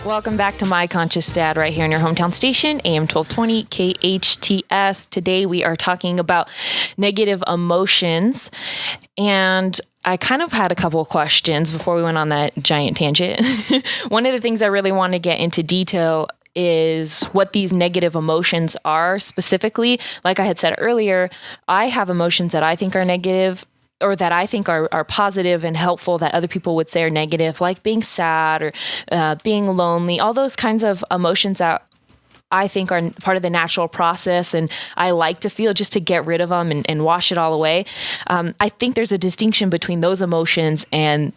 Welcome back to My Conscious Dad right here on your hometown station, AM 1220 KHTS. Today we are talking about negative emotions, and I kind of had a couple of questions before we went on that giant tangent. One of the things I really want to get into detail is what these negative emotions are specifically. Like I had said earlier, I have emotions that I think are negative or that I think are positive and helpful that other people would say are negative, like being sad or being lonely, all those kinds of emotions that I think are part of the natural process and I like to feel just to get rid of them and wash it all away. I think there's a distinction between those emotions and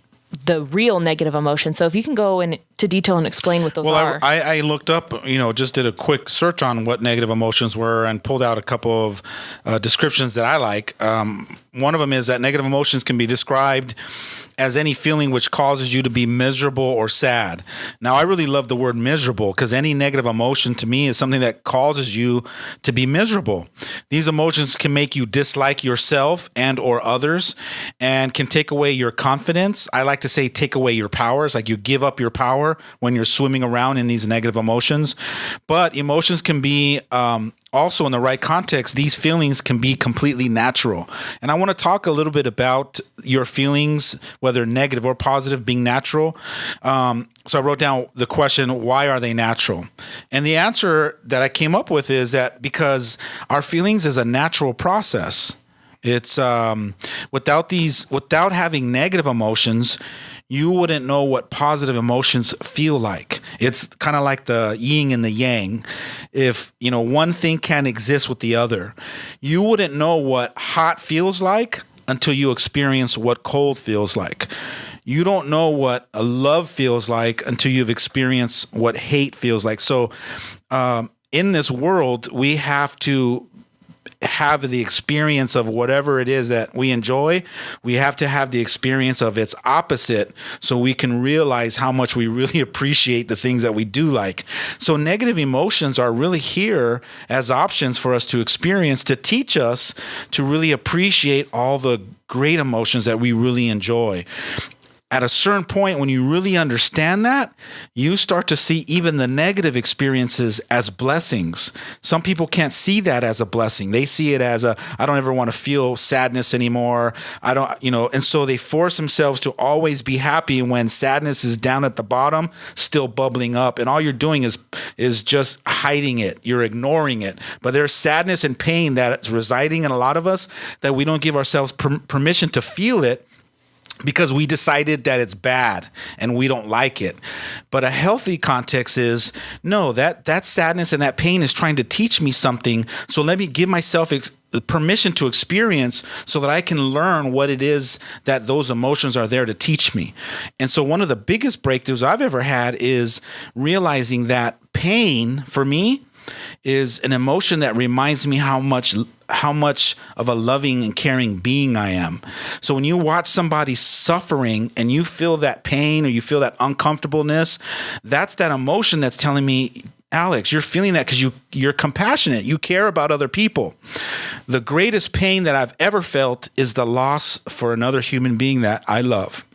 the real negative emotion. So if you can go into detail and explain what those are. I looked up, just did a quick search on what negative emotions were and pulled out a couple of descriptions that I like. One of them is that negative emotions can be described as any feeling which causes you to be miserable or sad. Now, I really love the word miserable because any negative emotion to me is something that causes you to be miserable. These emotions can make you dislike yourself and or others and can take away your confidence. I like to say take away your power. It's like you give up your power when you're swimming around in these negative emotions. But emotions can be also in the right context, these feelings can be completely natural. And I want to talk a little bit about your feelings, whether negative or positive, being natural. So I wrote down the question, why are they natural? And the answer that I came up with is that because our feelings is a natural process. It's without having negative emotions, you wouldn't know what positive emotions feel like. It's kind of like the yin and the yang. If, one thing can't exist with the other, you wouldn't know what hot feels like until you experience what cold feels like. You don't know what a love feels like until you've experienced what hate feels like. So in this world, we have to have the experience of whatever it is that we enjoy. We have to have the experience of its opposite so we can realize how much we really appreciate the things that we do like. So negative emotions are really here as options for us to experience, to teach us to really appreciate all the great emotions that we really enjoy. At a certain point, when you really understand that, you start to see even the negative experiences as blessings. Some people can't see that as a blessing. They see it as I don't ever want to feel sadness anymore. And so they force themselves to always be happy when sadness is down at the bottom, still bubbling up. And all you're doing is just hiding it. You're ignoring it. But there's sadness and pain that's residing in a lot of us that we don't give ourselves permission to feel it, because we decided that it's bad and we don't like it. But a healthy context is, no, that sadness and that pain is trying to teach me something. So let me give myself permission to experience so that I can learn what it is that those emotions are there to teach me. And so one of the biggest breakthroughs I've ever had is realizing that pain for me is an emotion that reminds me how much of a loving and caring being I am. So when you watch somebody suffering and you feel that pain or you feel that uncomfortableness, that's that emotion that's telling me, Alex, you're feeling that because you're compassionate. You care about other people. The greatest pain that I've ever felt is the loss for another human being that I love.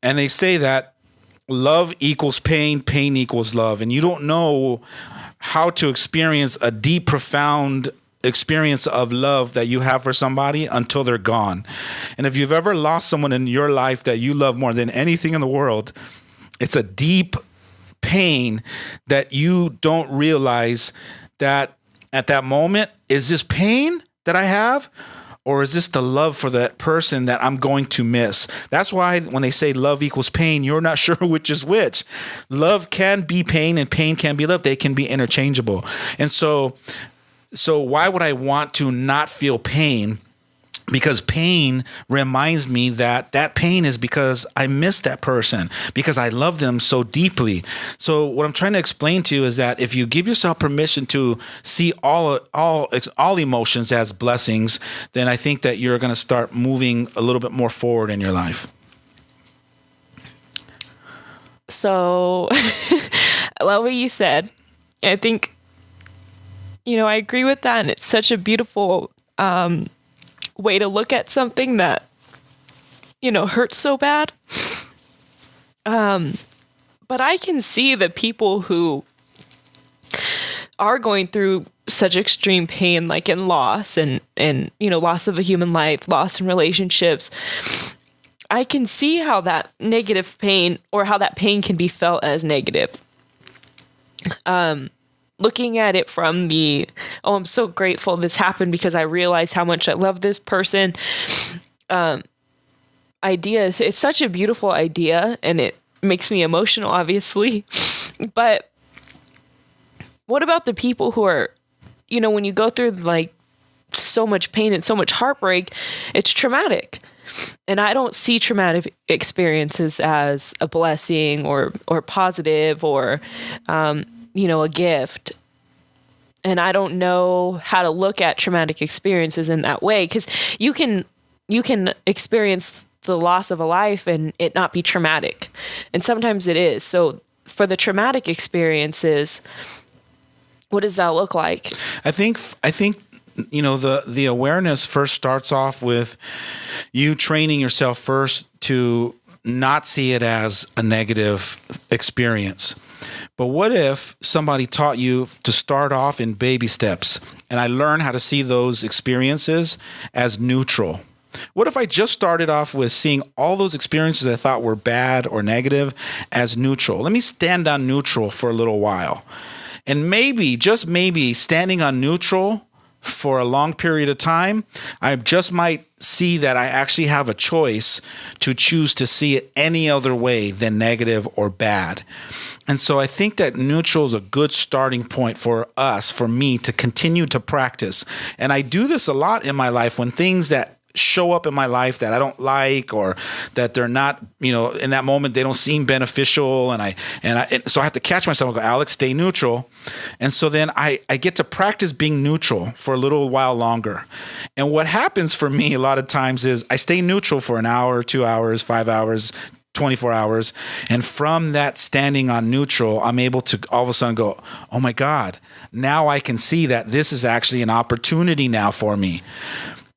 And they say that love equals pain, pain equals love. And you don't know how to experience a deep, profound experience of love that you have for somebody until they're gone. And if you've ever lost someone in your life that you love more than anything in the world, it's a deep pain that you don't realize that at that moment, is this pain that I have? Or is this the love for that person that I'm going to miss? That's why when they say love equals pain, you're not sure which is which. Love can be pain and pain can be love. They can be interchangeable. And so why would I want to not feel pain? Because pain reminds me that pain is because I miss that person, because I love them so deeply. So what I'm trying to explain to you is that if you give yourself permission to see all emotions as blessings, then I think that you're going to start moving a little bit more forward in your life. So I love what you said. I think, I agree with that. And it's such a beautiful way to look at something that, hurts so bad. But I can see the people who are going through such extreme pain, like in loss and loss of a human life, loss in relationships. I can see how that negative pain, or how that pain can be felt as negative. Looking at it from I'm so grateful this happened because I realized how much I love this person. Ideas. It's such a beautiful idea, and it makes me emotional, obviously. But what about the people who are, when you go through like so much pain and so much heartbreak, it's traumatic. And I don't see traumatic experiences as a blessing or positive or, a gift. And I don't know how to look at traumatic experiences in that way, because you can experience the loss of a life and it not be traumatic. And sometimes it is. So for the traumatic experiences, what does that look like? I think the awareness first starts off with you training yourself first to not see it as a negative experience. But what if somebody taught you to start off in baby steps, and I learned how to see those experiences as neutral? What if I just started off with seeing all those experiences I thought were bad or negative as neutral? Let me stand on neutral for a little while. And maybe, just maybe, standing on neutral for a long period of time, I just might see that I actually have a choice to choose to see it any other way than negative or bad. And so I think that neutral is a good starting point for us, for me, to continue to practice. And I do this a lot in my life when things that show up in my life that I don't like, or that they're not, in that moment, they don't seem beneficial. So I have to catch myself and go, Alex, stay neutral. And so then I get to practice being neutral for a little while longer. And what happens for me a lot of times is I stay neutral for an hour, 2 hours, 5 hours, 24 hours. And from that standing on neutral, I'm able to all of a sudden go, oh my God, now I can see that this is actually an opportunity now for me.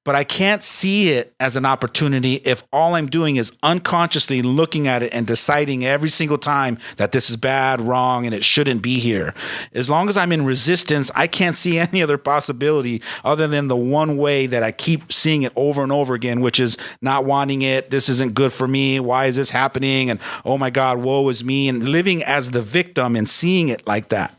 But I can't see it as an opportunity if all I'm doing is unconsciously looking at it and deciding every single time that this is bad, wrong, and it shouldn't be here. As long as I'm in resistance, I can't see any other possibility other than the one way that I keep seeing it over and over again, which is not wanting it. This isn't good for me. Why is this happening? And oh my God, woe is me. And living as the victim and seeing it like that.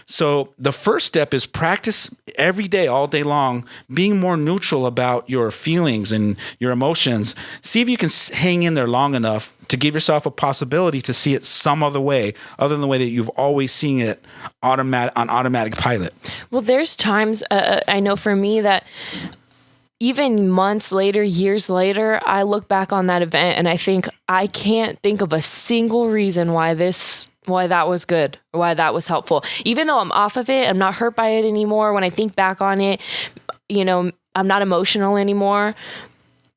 So the first step is practice every day, all day long, being more neutral about your feelings and your emotions. See if you can hang in there long enough to give yourself a possibility to see it some other way, other than the way that you've always seen it on automatic pilot. Well, there's times, I know for me, that even months later, years later, I look back on that event and I think I can't think of a single reason why that was good, or why that was helpful. Even though I'm off of it, I'm not hurt by it anymore. When I think back on it, I'm not emotional anymore,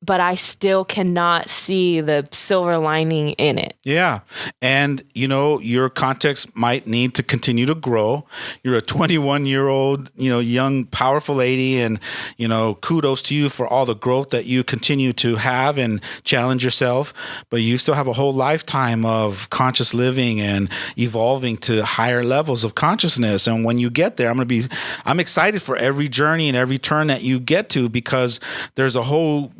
but I still cannot see the silver lining in it. Yeah. And, your context might need to continue to grow. You're a 21-year-old, young, powerful lady. And, kudos to you for all the growth that you continue to have and challenge yourself. But you still have a whole lifetime of conscious living and evolving to higher levels of consciousness. And when you get there, I'm excited for every journey and every turn that you get to, because there's a whole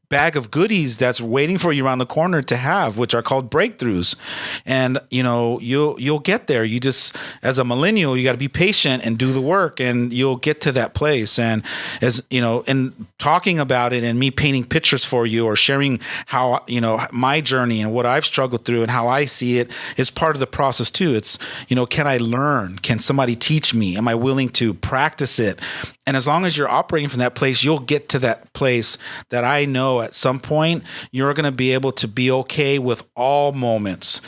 bag of goodies that's waiting for you around the corner to have, which are called breakthroughs. And, you'll get there. You just, as a millennial, you got to be patient and do the work, and you'll get to that place. And as, in talking about it and me painting pictures for you, or sharing how, my journey and what I've struggled through and how I see it is part of the process too. It's, can I learn? Can somebody teach me? Am I willing to practice it? And as long as you're operating from that place, you'll get to that place that I know at some point you're going to be able to be okay with all moments,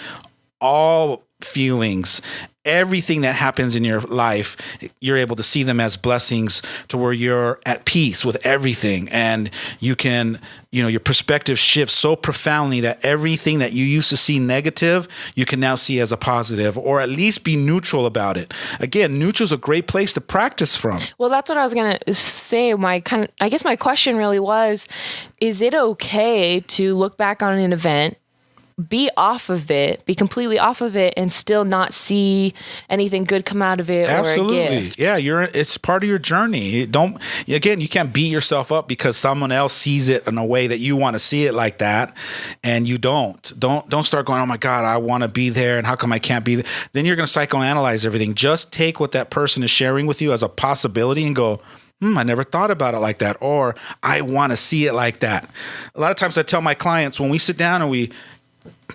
all feelings, everything that happens in your life. You're able to see them as blessings, to where you're at peace with everything. And you can, your perspective shifts so profoundly that everything that you used to see negative, you can now see as a positive, or at least be neutral about it. Again, neutral is a great place to practice from. Well, that's what I was going to say. I guess my question really was, is it okay to look back on an event be off of it, be completely off of it, and still not see anything good come out of it. Absolutely. Or a gift. Yeah, it's part of your journey. You can't beat yourself up because someone else sees it in a way that you want to see it like that, and you don't. Don't start going, oh my God, I want to be there, and how come I can't be there? Then you're going to psychoanalyze everything. Just take what that person is sharing with you as a possibility and go, I never thought about it like that, or I want to see it like that. A lot of times I tell my clients, when we sit down and we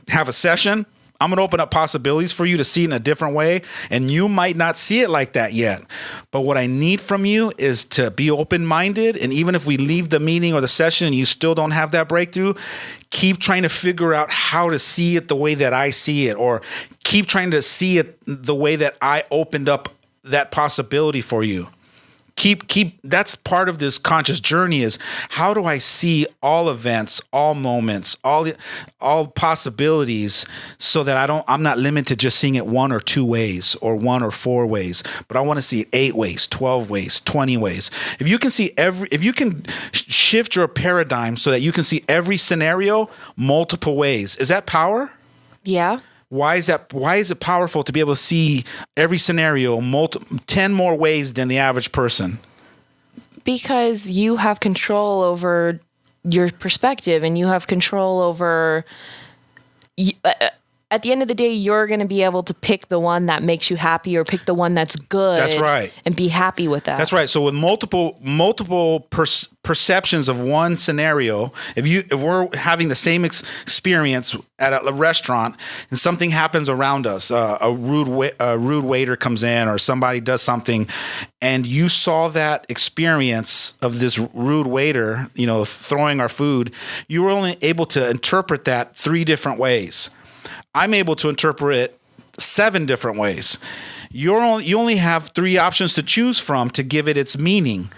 have a session, I'm going to open up possibilities for you to see it in a different way. And you might not see it like that yet. But what I need from you is to be open-minded. And even if we leave the meeting or the session and you still don't have that breakthrough, keep trying to figure out how to see it the way that I see it, or keep trying to see it the way that I opened up that possibility for you. Keep that's part of this conscious journey, is how do I see all events, all moments, all possibilities, so that I'm not limited to just seeing it one or two ways or one or four ways, but I want to see it 8 ways, 12 ways, 20 ways. If you can shift your paradigm so that you can see every scenario multiple ways, is that power? Yeah. Why is it powerful to be able to see every scenario 10 more ways than the average person? Because you have control over your perspective, and you have control over. At the end of the day, you're going to be able to pick the one that makes you happy, or pick the one that's good. That's right. And be happy with that. That's right. So with multiple perceptions of one scenario, if we're having the same experience at a restaurant and something happens around us, a rude waiter comes in or somebody does something, and you saw that experience of this rude waiter, throwing our food, you were only able to interpret that 3 different ways. I'm able to interpret it 7 different ways. You only have 3 options to choose from to give it its meaning.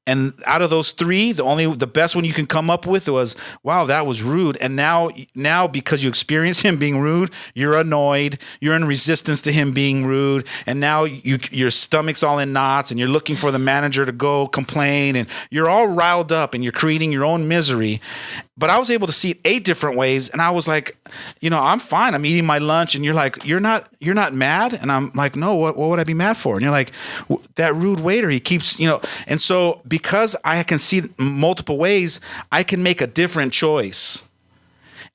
And out of those 3, the best one you can come up with was, wow, that was rude. And now because you experience him being rude, you're annoyed, you're in resistance to him being rude, and now your stomach's all in knots, and you're looking for the manager to go complain, and you're all riled up, and you're creating your own misery. But I was able to see it 8 different ways, and I was like, I'm fine. I'm eating my lunch, and you're like, you're not mad? And I'm like, no, what would I be mad for? And you're like, that rude waiter, he keeps, and so because I can see multiple ways, I can make a different choice.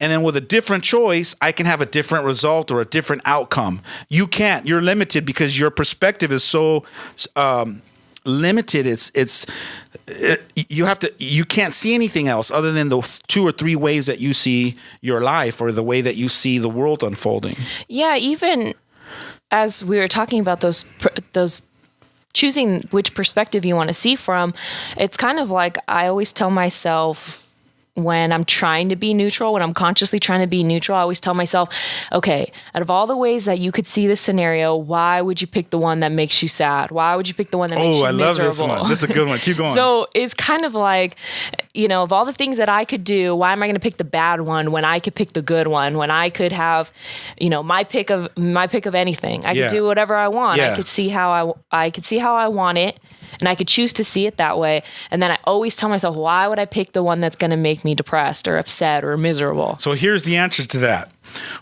And then with a different choice, I can have a different result or a different outcome. You can't. You're limited because your perspective is so limited. You can't see anything else other than those 2 or 3 ways that you see your life, or the way that you see the world unfolding. Yeah, even as we were talking about those choosing which perspective you want to see from, it's kind of like I always tell myself, when I'm trying to be neutral, when I'm consciously trying to be neutral, I always tell myself, okay, out of all the ways that you could see this scenario, why would you pick the one that makes you sad? Why would you pick the one that makes you miserable? Oh, I love this one. This is a good one. Keep going. So it's kind of like, of all the things that I could do, why am I going to pick the bad one when I could pick the good one? When I could have, my pick of anything. I could do whatever I want. Yeah. I could see how I want it. And I could choose to see it that way. And then I always tell myself, why would I pick the one that's going to make me depressed or upset or miserable? So here's the answer to that.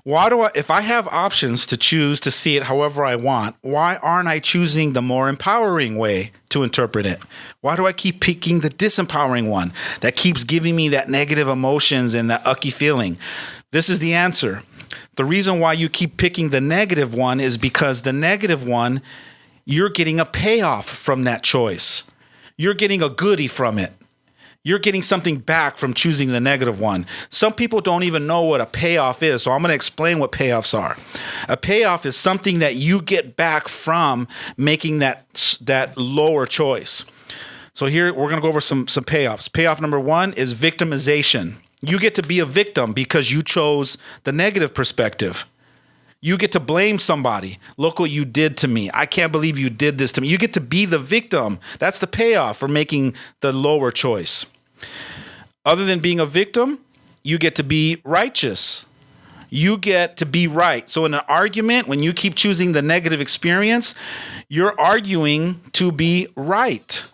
If I have options to choose to see it however I want, why aren't I choosing the more empowering way to interpret it? Why do I keep picking the disempowering one that keeps giving me that negative emotions and that ucky feeling? This is the answer. The reason why you keep picking the negative one is because the negative one, you're getting a payoff from that choice. You're getting a goodie from it. You're getting something back from choosing the negative one. Some people don't even know what a payoff is, so I'm going to explain what payoffs are. A payoff is something that you get back from making that lower choice. So here we're going to go over some payoffs. Payoff number 1 is victimization. You get to be a victim because you chose the negative perspective. You get to blame somebody. Look what you did to me. I can't believe you did this to me. You get to be the victim. That's the payoff for making the lower choice. Other than being a victim, you get to be righteous. You get to be right. So in an argument, when you keep choosing the negative experience, you're arguing to be right.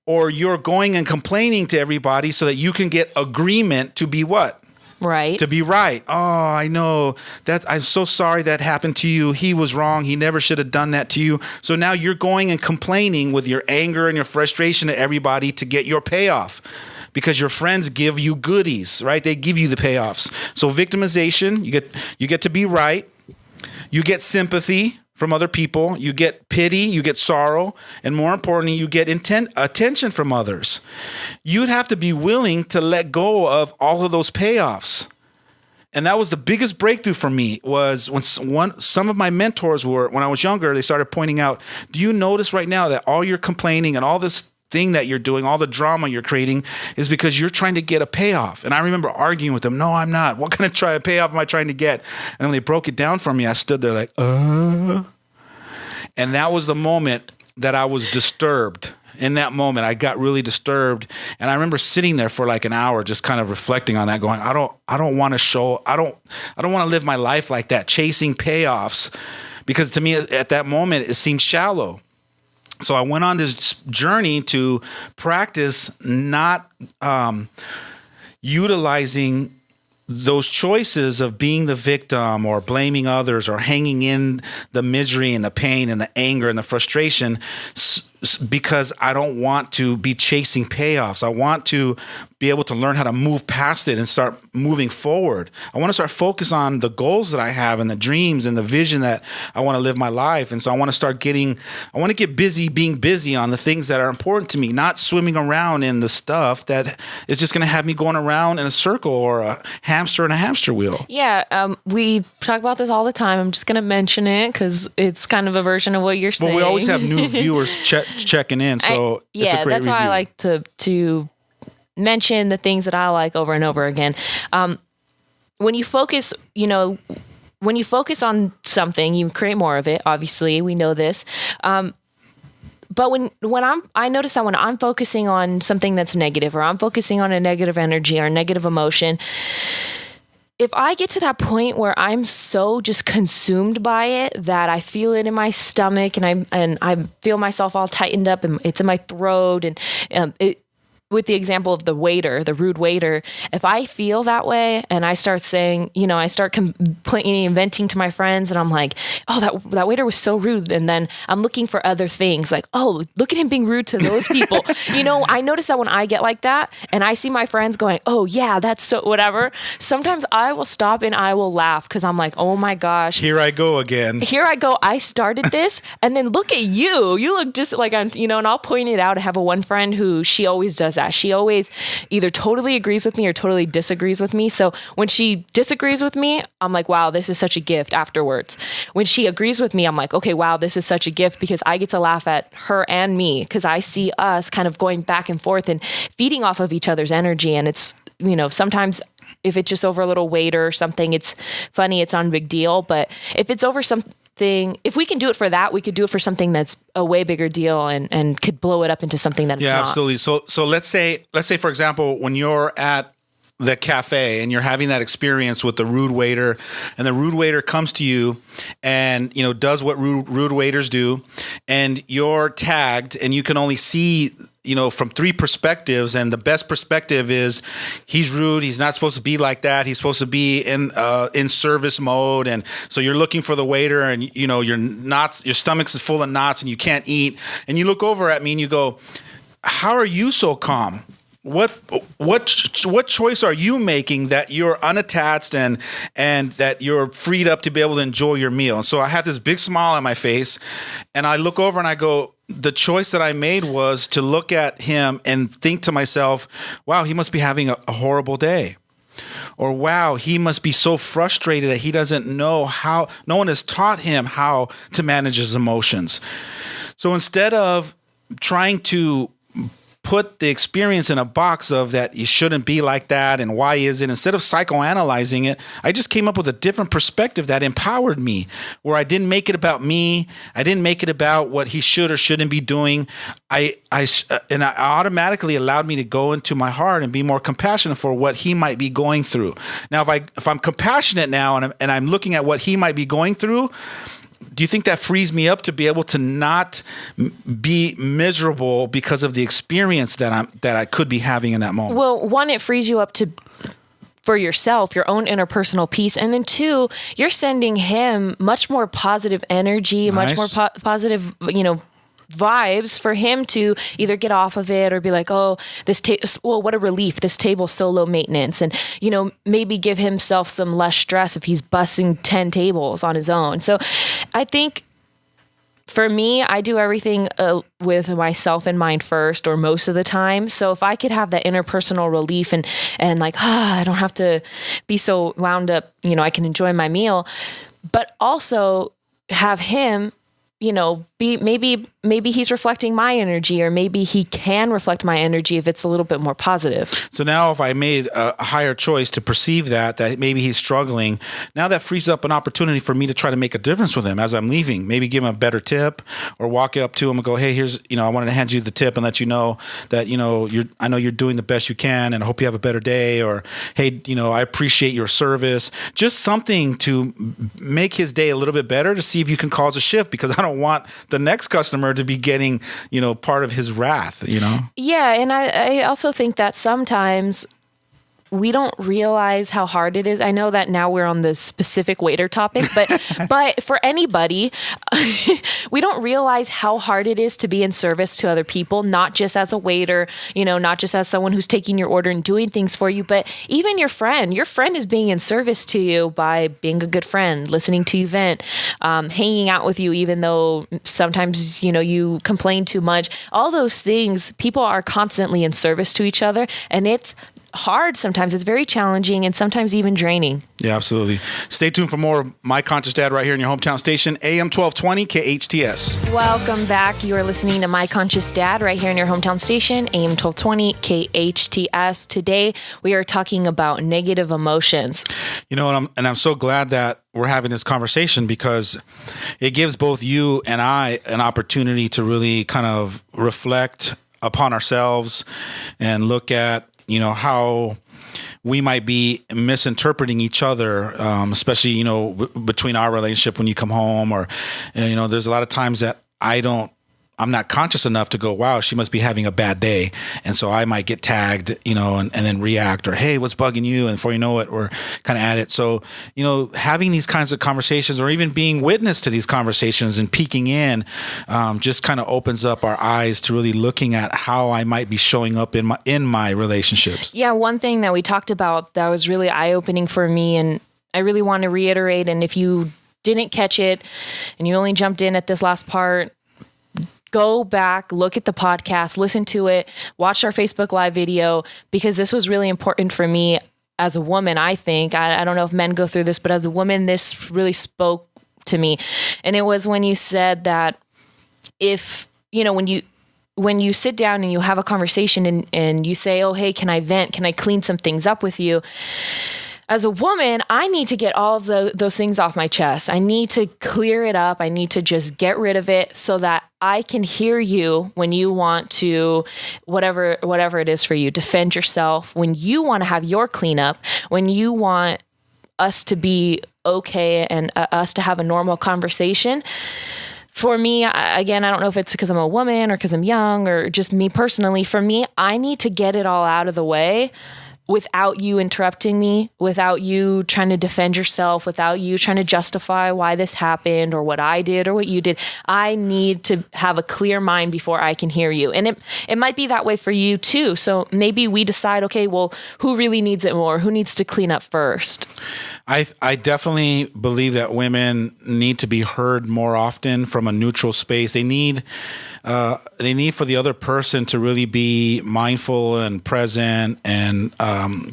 Or you're going and complaining to everybody so that you can get agreement to be what? Right. To be right. Oh, I know that. I'm so sorry that happened to you. He was wrong. He never should have done that to you. So now you're going and complaining with your anger and your frustration to everybody to get your payoff, because your friends give you goodies, right? They give you the payoffs. So victimization, you get to be right. You get sympathy from other people. You get pity. You get sorrow. And more importantly, you get attention from others. You'd have to be willing to let go of all of those payoffs. And that was the biggest breakthrough for me, was when some of my mentors when I was younger, they started pointing out, do you notice right now that all your complaining and all this thing that you're doing, all the drama you're creating, is because you're trying to get a payoff? And I remember arguing with them. No, I'm not. What kind of payoff am I trying to get? And when they broke it down for me, I stood there like, And that was the moment that I was disturbed. In that moment, I got really disturbed. And I remember sitting there for like an hour, just kind of reflecting on that, going, I don't want to live my life like that, chasing payoffs, because to me at that moment, it seemed shallow. So I went on this journey to practice not utilizing those choices of being the victim or blaming others or hanging in the misery and the pain and the anger and the frustration, because I don't want to be chasing payoffs. I want to be able to learn how to move past it and start moving forward. I want to start focus on the goals that I have and the dreams and the vision that I want to live my life. And so I want to get busy being busy on the things that are important to me, not swimming around in the stuff that is just going to have me going around in a circle or a hamster in a hamster wheel. Yeah, we talk about this all the time. I'm just going to mention it because it's kind of a version of what you're saying. But we always have new viewers checking in, so it's a great that's review. why I like to mention the things that I like over and over again. When you focus, when you focus on something, you create more of it. Obviously, we know this. But I notice that when I'm focusing on something that's negative, or I'm focusing on a negative energy or a negative emotion, if I get to that point where I'm so just consumed by it that I feel it in my stomach and I feel myself all tightened up and it's in my throat, and with the example of the rude waiter, if I feel that way and I start saying, I start complaining and venting to my friends, and I'm like, oh, that waiter was so rude. And then I'm looking for other things like, oh, look at him being rude to those people. I notice that when I get like that and I see my friends going, oh yeah, that's so whatever, sometimes I will stop and I will laugh because I'm like, oh my gosh. Here I go again. I started this, and then look at you. You look just like, and I'll point it out. I have one friend who she always does that. She always either totally agrees with me or totally disagrees with me. So when she disagrees with me, I'm like, wow, this is such a gift afterwards. When she agrees with me, I'm like, okay, wow, this is such a gift because I get to laugh at her and me because I see us kind of going back and forth and feeding off of each other's energy. And it's, sometimes if it's just over a little waiter or something, it's funny, it's not a big deal. But if it's over something, if we can do it for that, we could do it for something that's a way bigger deal and could blow it up into something that it's not. Yeah, absolutely. So let's say, for example, when you're at the cafe and you're having that experience with the rude waiter, and the rude waiter comes to you and, does what rude waiters do, and you're tagged and you can only see, from three perspectives, and the best perspective is he's rude. He's not supposed to be like that. He's supposed to be in service mode. And so you're looking for the waiter, and your stomach's full of knots and you can't eat. And you look over at me and you go, how are you so calm? What choice are you making that you're unattached and that you're freed up to be able to enjoy your meal? And so I have this big smile on my face, and I look over and I go, the choice that I made was to look at him and think to myself, wow, he must be having a horrible day. Or wow, he must be so frustrated that he doesn't know how, no one has taught him how to manage his emotions. So instead of trying to put the experience in a box of that you shouldn't be like that and why is it, instead of psychoanalyzing it, I just came up with a different perspective that empowered me, where I didn't make it about me. I didn't make it about what he should or shouldn't be doing. I automatically allowed me to go into my heart and be more compassionate for what he might be going through. Now, if I'm compassionate now and I'm looking at what he might be going through, do you think that frees me up to be able to not be miserable because of the experience that I could be having in that moment? Well, one, it frees you up for yourself, your own interpersonal peace. And then 2, you're sending him much more positive energy, much more positive, vibes for him to either get off of it or be like, oh, what a relief. This table's so low maintenance. And, maybe give himself some less stress if he's bussing 10 tables on his own. So I think for me, I do everything with myself in mind first, or most of the time. So if I could have that interpersonal relief and like, I don't have to be so wound up, I can enjoy my meal, but also have him, be maybe he's reflecting my energy, or maybe he can reflect my energy if it's a little bit more positive. So now if I made a higher choice to perceive that maybe he's struggling, now that frees up an opportunity for me to try to make a difference with him as I'm leaving. Maybe give him a better tip, or walk up to him and go, hey, here's, I wanted to hand you the tip and let you know that, I know you're doing the best you can, and I hope you have a better day. Or, hey, I appreciate your service. Just something to make his day a little bit better, to see if you can cause a shift, because I don't want the next customer to be getting, part of his wrath, Yeah. And I also think that sometimes we don't realize how hard it is. I know that now we're on the specific waiter topic, but for anybody, we don't realize how hard it is to be in service to other people, not just as a waiter, not just as someone who's taking your order and doing things for you, but even your friend. Your friend is being in service to you by being a good friend, listening to you vent, hanging out with you, even though sometimes, you complain too much. All those things, people are constantly in service to each other, and it's hard sometimes. It's very challenging and sometimes even draining. Yeah, absolutely. Stay tuned for more of My Conscious Dad right here in your hometown station, AM 1220 KHTS. Welcome back. You are listening to My Conscious Dad right here in your hometown station, AM 1220 KHTS. Today, we are talking about negative emotions. And I'm so glad that we're having this conversation, because it gives both you and I an opportunity to really kind of reflect upon ourselves and look at how we might be misinterpreting each other, especially, between our relationship when you come home, or, there's a lot of times that I'm not conscious enough to go, wow, she must be having a bad day. And so I might get tagged, and then react, or, hey, what's bugging you? And before you know it, we're kind of at it. So, having these kinds of conversations, or even being witness to these conversations and peeking in, just kind of opens up our eyes to really looking at how I might be showing up in my relationships. Yeah. One thing that we talked about that was really eye-opening for me, and I really want to reiterate, and if you didn't catch it and you only jumped in at this last part, go back, look at the podcast, listen to it, watch our Facebook Live video, because this was really important for me as a woman, I think. I don't know if men go through this, but as a woman, this really spoke to me. And it was when you said that if, when you sit down and you have a conversation and you say, oh, hey, can I vent? Can I clean some things up with you? As a woman, I need to get all of those things off my chest. I need to clear it up. I need to just get rid of it so that I can hear you when you want to, whatever it is for you, defend yourself, when you want to have your cleanup, when you want us to be okay and us to have a normal conversation. For me, again, I don't know if it's because I'm a woman or because I'm young or just me personally. For me, I need to get it all out of the way without you interrupting me, without you trying to defend yourself, without you trying to justify why this happened or what I did or what you did. I need to have a clear mind before I can hear you. And it might be that way for you too. So maybe we decide, okay, well, who really needs it more? Who needs to clean up first? I definitely believe that women need to be heard more often from a neutral space. They need for the other person to really be mindful and present and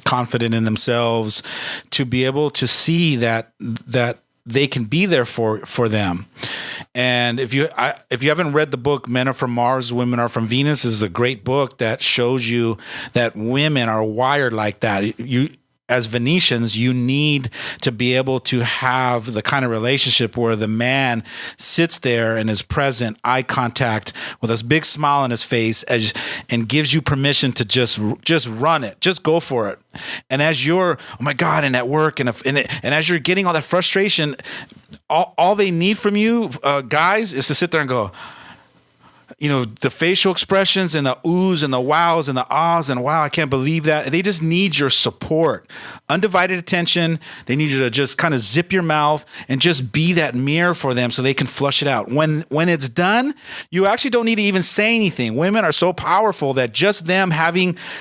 confident in themselves, to be able to see that they can be there for them. And if you haven't read the book Men Are From Mars, Women Are From Venus, is a great book that shows you that women are wired like that. As Venetians, you need to be able to have the kind of relationship where the man sits there and is present, eye contact, with a big smile on his face, and gives you permission to just run it, just go for it. And as you're, oh my God, and at work, and as you're getting all that frustration, all they need from you, guys, is to sit there and go, the facial expressions and the oohs and the wows and the ahs and wow, I can't believe that. They just need your support, undivided attention. They need you to just kind of zip your mouth and just be that mirror for them so they can flush it out. When it's done, you actually don't need to even say anything. Women are so powerful that just them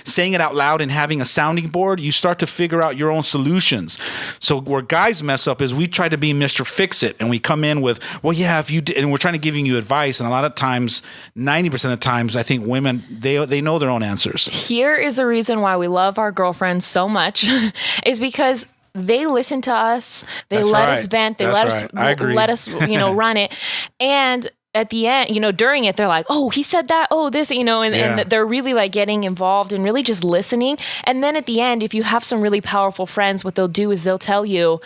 saying it out loud and having a sounding board, you start to figure out your own solutions. So where guys mess up is we try to be Mr. Fix-It, and we come in with, well, yeah, if you did, and we're trying to giving you advice, and a lot of times, 90% of the times, I think women, they know their own answers. Here is the reason why we love our girlfriends so much is because they listen to us. They let us vent. They let us run it. And at the end, during it, they're like, oh, he said that. Oh, this, and they're really like getting involved and really just listening. And then at the end, if you have some really powerful friends, what they'll do is they'll tell you,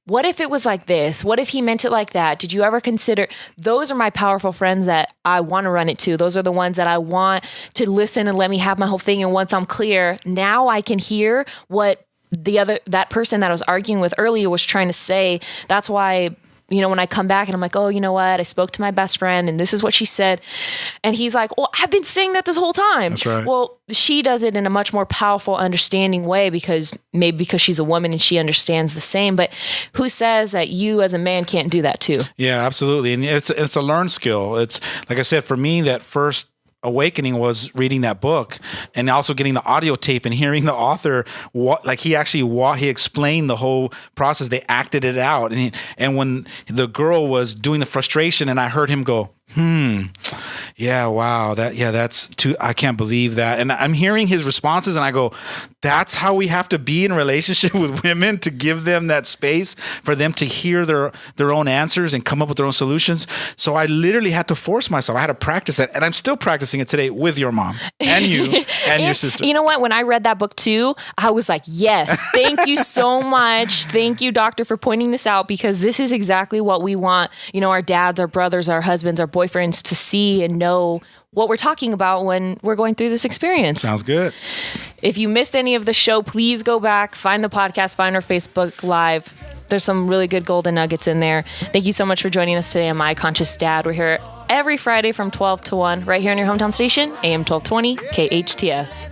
what if it was like this? What if he meant it like that? Did you ever consider? Those are my powerful friends that I want to run it to. Those are the ones that I want to listen and let me have my whole thing. And once I'm clear, now I can hear what that person that I was arguing with earlier was trying to say. That's why, when I come back and I'm like, oh, you know what? I spoke to my best friend and this is what she said. And he's like, well, I've been saying that this whole time. That's right. Well, she does it in a much more powerful, understanding way because she's a woman and she understands the same. But who says that you as a man can't do that too? Yeah, absolutely. And it's a learned skill. It's like I said, for me, that first awakening was reading that book and also getting the audio tape and hearing the author he explained the whole process. They acted it out, and when the girl was doing the frustration and I heard him go, yeah, wow, that's too, I can't believe that. And I'm hearing his responses and I go, that's how we have to be in a relationship with women, to give them that space for them to hear their own answers and come up with their own solutions. So I literally had to force myself. I had to practice it, and I'm still practicing it today with your mom and you and your sister. You know what? When I read that book too, I was like, yes, thank you so much. Thank you, doctor, for pointing this out, because this is exactly what we want, our dads, our brothers, our husbands, our boyfriends to see and know what we're talking about when we're going through this experience. Sounds good. If you missed any of the show, please go back, find the podcast, find our Facebook Live. There's some really good golden nuggets in there. Thank you so much for joining us today on My Conscious Dad. We're here every Friday from 12 to 1 right here on your hometown station, AM 1220 KHTS.